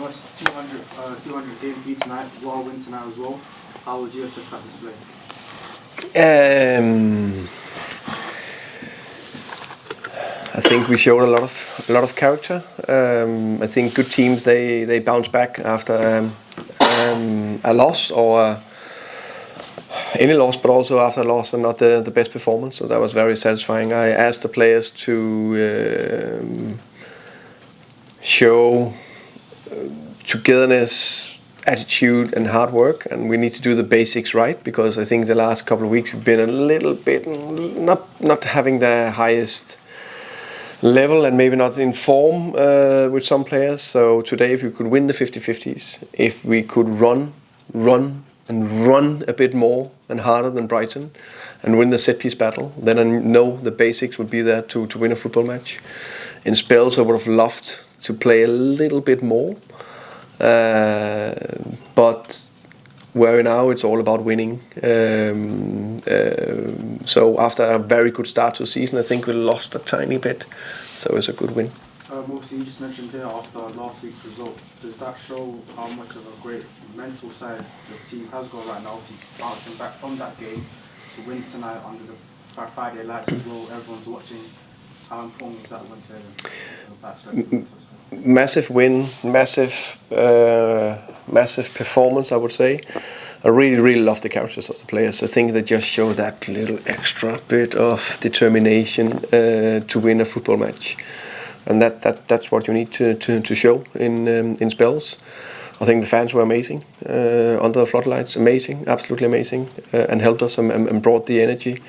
almost 200 game beat tonight, well win tonight as well. How would you assess that display? I think we showed a lot of character. I think good teams they bounce back after a loss or any loss, but also after a loss and not the best performance. So that was very satisfying. I asked the players to show togetherness, attitude and hard work, and we need to do the basics right, because I think the last couple of weeks we've been a little bit not having the highest level and maybe not in form with some players. So today, if we could win the 50-50s, if we could run a bit more and harder than Brighton and win the set piece battle, then I know the basics would be there to win a football match. In spells I would have loved to play a little bit more, but where now it's all about winning. So after a very good start to the season, I think we lost a tiny bit, so it's a good win. Also, you just mentioned here after last week's result, does that show how much of a great mental side the team has got right now to bouncing back from that game to win tonight under the Friday lights as well? Everyone's watching. How important is that win to them? Massive win, massive performance, I would say. I really love the characters of the players. I think they just show that little extra bit of determination to win a football match, and that's what you need to show in spells. I think the fans were amazing under the floodlights, absolutely amazing, and helped us and brought the energy.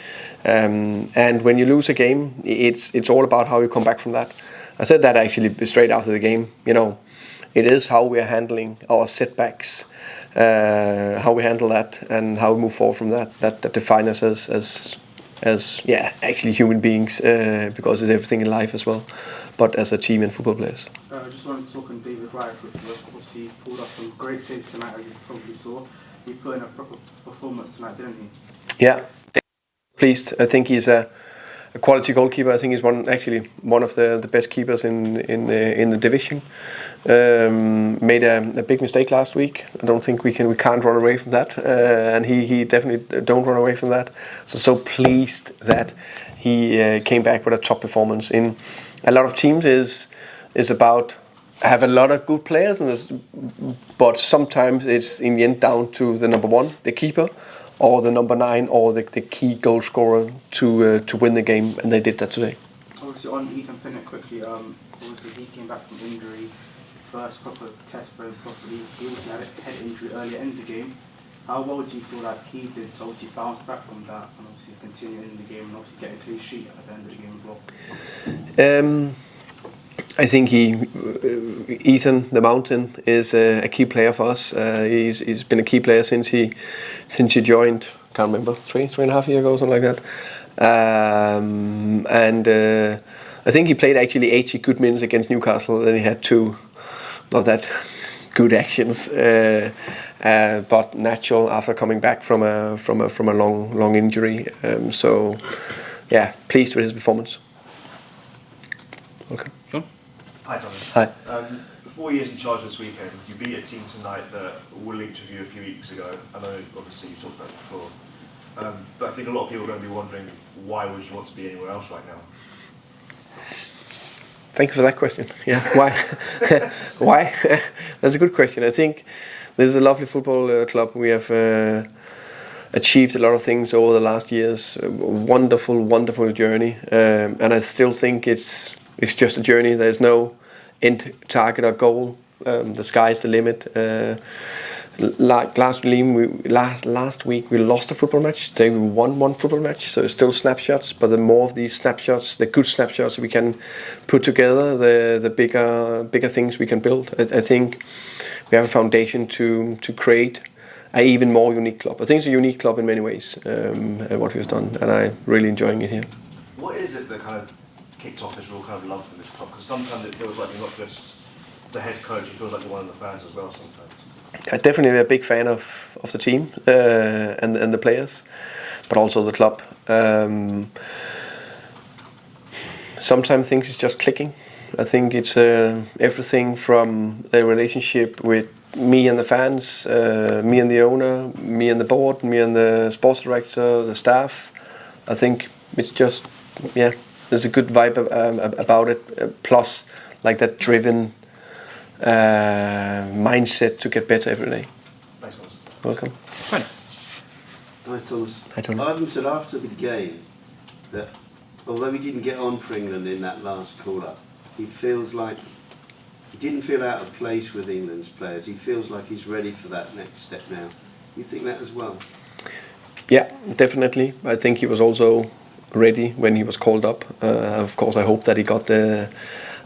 And when you lose a game, it's all about how you come back from that. I said that actually straight after the game. You know, it is how we are handling our setbacks, how we handle that, and how we move forward from that define us as actually human beings, because it's everything in life as well, but as a team and football players. I just wanted to talk on David Raya quickly. Of course, he pulled off some great saves tonight, as you probably saw. He put in a proper performance tonight, didn't he? Yeah, pleased. I think he's a quality goalkeeper. I think he's one of the best keepers in the division. Made a big mistake last week. I don't think we can't run away from that, and he definitely don't run away from that. So pleased that he came back with a top performance. In a lot of teams is about have a lot of good players, but sometimes it's in the end down to the number one, the keeper, or the number 9, or the key goal scorer to win the game, and they did that today. Obviously, on Ethan Pinnock quickly, obviously he came back from injury, first proper test for him properly. He also had a head injury earlier in the game. How well do you feel like he did to obviously bounce back from that and obviously continue in the game and obviously get a clean sheet at the end of the game as well? I think Ethan the Mountain is a key player for us. He's been a key player since he joined. Can't remember, 3.5 years ago, something like that. And I think he played actually 80 good minutes against Newcastle. Then he had 2 not that good actions, but natural after coming back from a long injury. So yeah, pleased with his performance. Okay. John? Hi, Thomas. Hi. 4 years in charge this weekend. You beat a team tonight that we linked with you a few weeks ago. I know, obviously, you talked about it before. But I think a lot of people are going to be wondering, why would you want to be anywhere else right now? Thank you for that question. Yeah, why? Why? That's a good question. I think this is a lovely football club. We have achieved a lot of things over the last years. A wonderful journey. And I still think it's just a journey. There's no end target or goal. The sky's the limit. Last week we lost a football match. Today we won one football match. So it's still snapshots, but the more of these snapshots, the good snapshots we can put together, the bigger things we can build. I think we have a foundation to create an even more unique club. I think it's a unique club in many ways, what we've done, and I'm really enjoying it here. What is it that kind of kicked off this real kind of love for this club? Because sometimes it feels like you're not just the head coach, it feels like you're one of the fans as well sometimes. I'm definitely a big fan of the team and the players, but also the club. Sometimes things is just clicking. I think it's everything from the relationship with me and the fans, me and the owner, me and the board, me and the sports director, the staff. I think it's just, yeah, there's a good vibe about it. Plus, like that driven mindset to get better every day. Thanks, Thomas. Welcome. Fine. Hi Thomas. Hi, Toney. Ivan said after the game that although he didn't get on for England in that last call-up, he feels like he didn't feel out of place with England's players. He feels like he's ready for that next step now. You think that as well? Yeah, definitely. I think he was also ready when he was called up. Of course, I hope that he got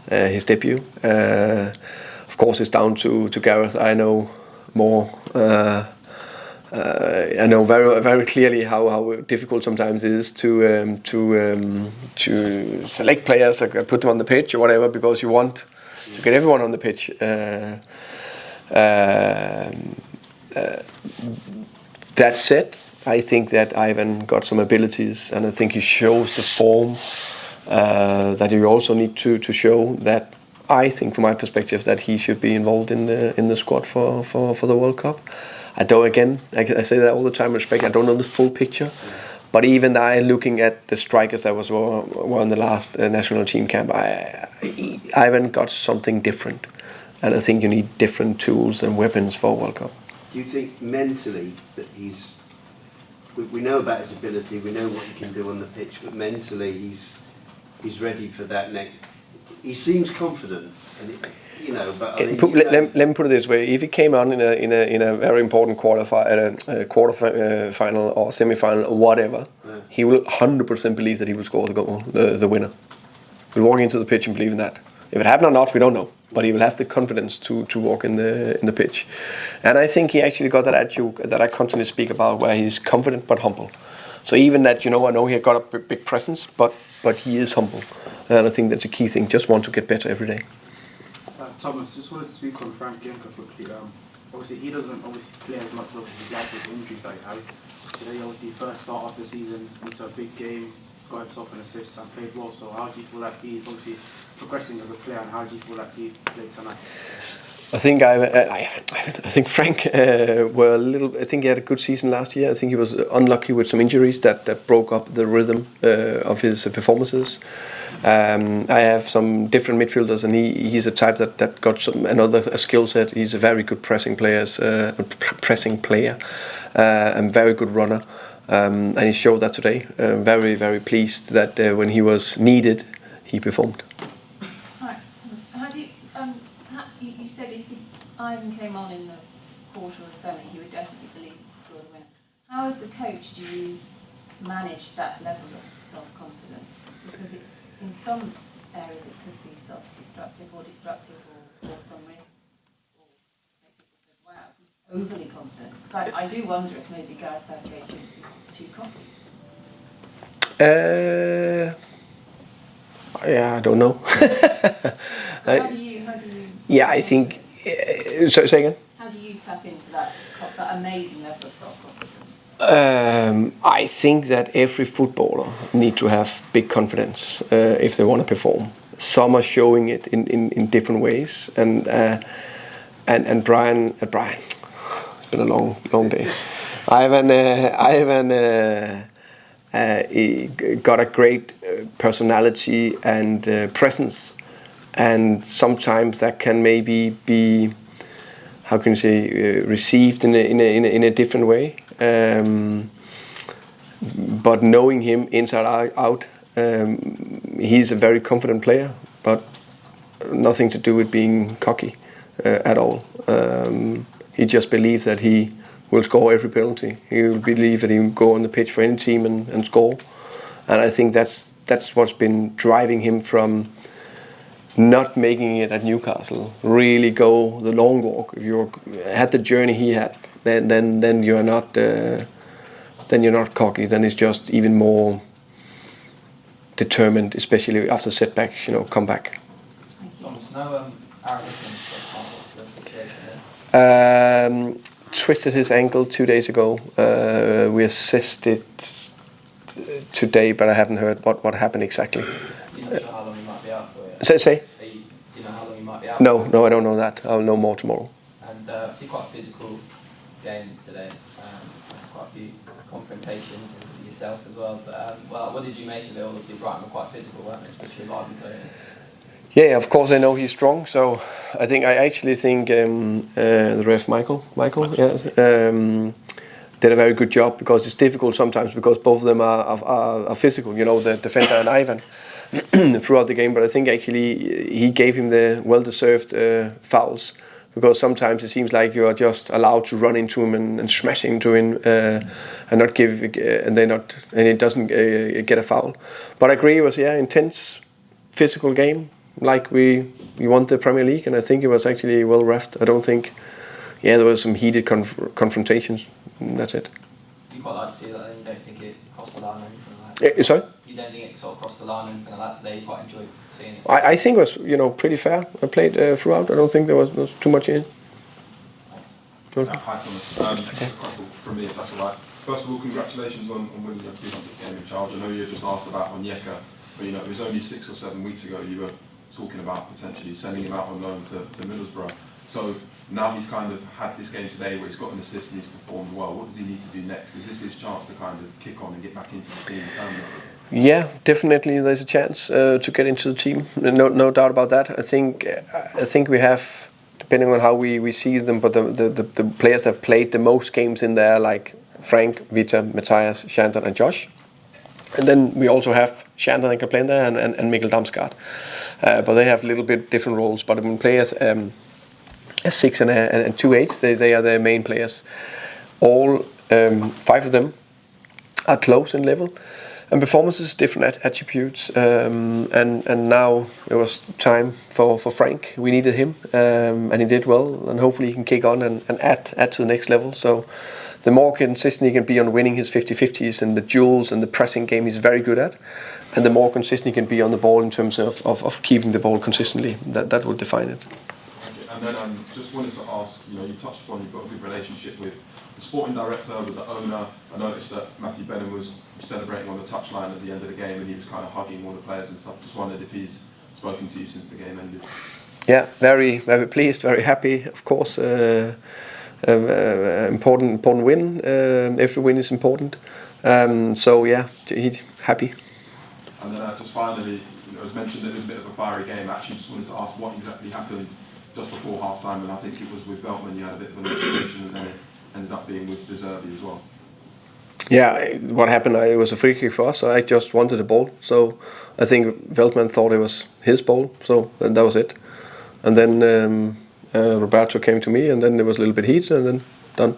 his debut. Of course, it's down to Gareth. I know more. I know very very clearly how difficult sometimes it is to select players or put them on the pitch or whatever, because you want to get everyone on the pitch. That said, I think that Ivan got some abilities, and I think he shows the form that you also need to show. That I think, from my perspective, that he should be involved in the squad for the World Cup. I say that all the time. Respect. I don't know the full picture, but even looking at the strikers that were in the last national team camp, Ivan got something different, and I think you need different tools and weapons for World Cup. Do you think mentally that we know about his ability, we know what he can do on the pitch, but mentally he's ready for that next? He seems confident, and but I mean, let me put it this way: if he came on in a very important quarter final or semi-final or whatever, he will 100% believe that he will score the goal, the winner. He'll walk into the pitch and believe in that. If it happened or not, we don't know. But he will have the confidence to walk in the pitch, and I think he actually got that attitude that I constantly speak about, where he's confident but humble. So even that, I know he got a big presence, but he is humble, and I think that's a key thing. Just want to get better every day. Thomas, just wanted to speak on Frank Onyeka quickly. Obviously, he doesn't play as much as he'd like with the injuries that he has. Today, obviously, first start of the season into a big game, got himself an assist and played well. So how do you feel like he's obviously progressing as a player, and how do you feel like he played tonight? I think Frank were a little. I think he had a good season last year. I think he was unlucky with some injuries that broke up the rhythm of his performances. I have some different midfielders, and he's a type that got another skill set. He's a very good pressing player, and very good runner, and he showed that today. Very very pleased that when he was needed, he performed. Right. How do you? You said if Ivan came on in the quarter or semi, he would definitely believe he scored the winner. How, as the coach, do you manage that level of self-confidence? Because in some areas it could be self-destructive or destructive, or some risks, or make people say, wow, he's overly confident. Because I do wonder if maybe Gareth Southgate thinks he's too cocky. Yeah, I don't know. How do you? Yeah, I think. Say again. How do you tap into that amazing level of self-confidence? I think that every footballer need to have big confidence if they want to perform. Some are showing it in different ways, and Brian, it's been a long day. Ivan got a great personality and presence, and sometimes that can maybe be, how can you say, received in a different way. But knowing him inside out, he's a very confident player, but nothing to do with being cocky at all. He just believes that he will score every penalty. He will believe that he will go on the pitch for any team and score. And I think that's what's been driving him from not making it at Newcastle. Really go the long walk. If you had the journey he had, then you're not cocky. Then it's just even more determined, especially after setbacks. Come back. Thomas, no Arabic Twisted his ankle 2 days ago. We assessed it today, but I haven't heard what happened exactly. You're not sure how long he might be out for? Say? Are you out? No, I don't know that. I'll know more tomorrow. And obviously quite a physical game today. Quite a few confrontations into yourself as well. But well, what did you make of it? Obviously Brighton were quite physical, weren't they? Especially live and Toney. Yeah, of course I know he's strong. So I actually think the ref Michael, did a very good job, because it's difficult sometimes because both of them are physical. You know, the defender and Ivan throughout the game. But I think actually he gave him the well-deserved fouls, because sometimes it seems like you are just allowed to run into him and smash into him and not give and it doesn't get a foul. But I agree, it was intense, physical game like we won the Premier League, and I think it was actually well refed. I don't think there were some heated confrontations. That's it. You quite like to see that, and you don't think it crossed the line or anything like that? Sorry? You don't think it sort of crossed the line or anything like that today? You quite enjoyed seeing it? I think it was pretty fair. I played throughout. I don't think there was too much in it. Hi Thomas. Just a couple from me, if that's all right. First of all, congratulations on winning your 200th game in charge. I know you just asked about Onyeka, but it was only 6 or 7 weeks ago you were talking about potentially sending him out on loan to Middlesbrough. So now he's kind of had this game today where he's got an assist and he's performed well. What does he need to do next? Is this his chance to kind of kick on and get back into the team permanently? Yeah, definitely. There's a chance to get into the team. No doubt about that. I think we have, depending on how we see them, but the players that have played the most games in there, like Frank, Vita, Matthias, Shanton, and Josh. And then we also have Shanton that can play in there and Mikkel Damsgaard. But they have a little bit different roles. But when players a 6 and 2 8s, they are the main players. All 5 of them are close in level. And performances, different attributes, and now it was time for Frank. We needed him, and he did well, and hopefully he can kick on and add to the next level. So the more consistent he can be on winning his 50-50s and the duels and the pressing game he's very good at, and the more consistent he can be on the ball in terms of keeping the ball consistently, that will define it. And then just wanted to ask, you touched upon you've got a good relationship with the sporting director, with the owner. I noticed that Matthew Benham was celebrating on the touchline at the end of the game, and he was kind of hugging all the players and stuff. Just wondered if he's spoken to you since the game ended. Yeah, very, very pleased, very happy. Of course, important win. Every win is important. So yeah, he's happy. And then just finally, it was mentioned that it was a bit of a fiery game. Actually, just wanted to ask what exactly happened just before half time, and I think it was with Veltman you had a bit of an explanation, and then it ended up being with De Zerbi as well. Yeah, what happened, it was a free kick for us, so I just wanted the ball. So I think Veltman thought it was his ball, so that was it. And then Roberto came to me, and then there was a little bit heat, and then done.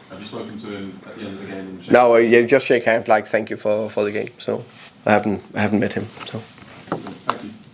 Have you spoken to him at the end of the game? No, just shake hands, like thank you for the game. So I haven't met him. So.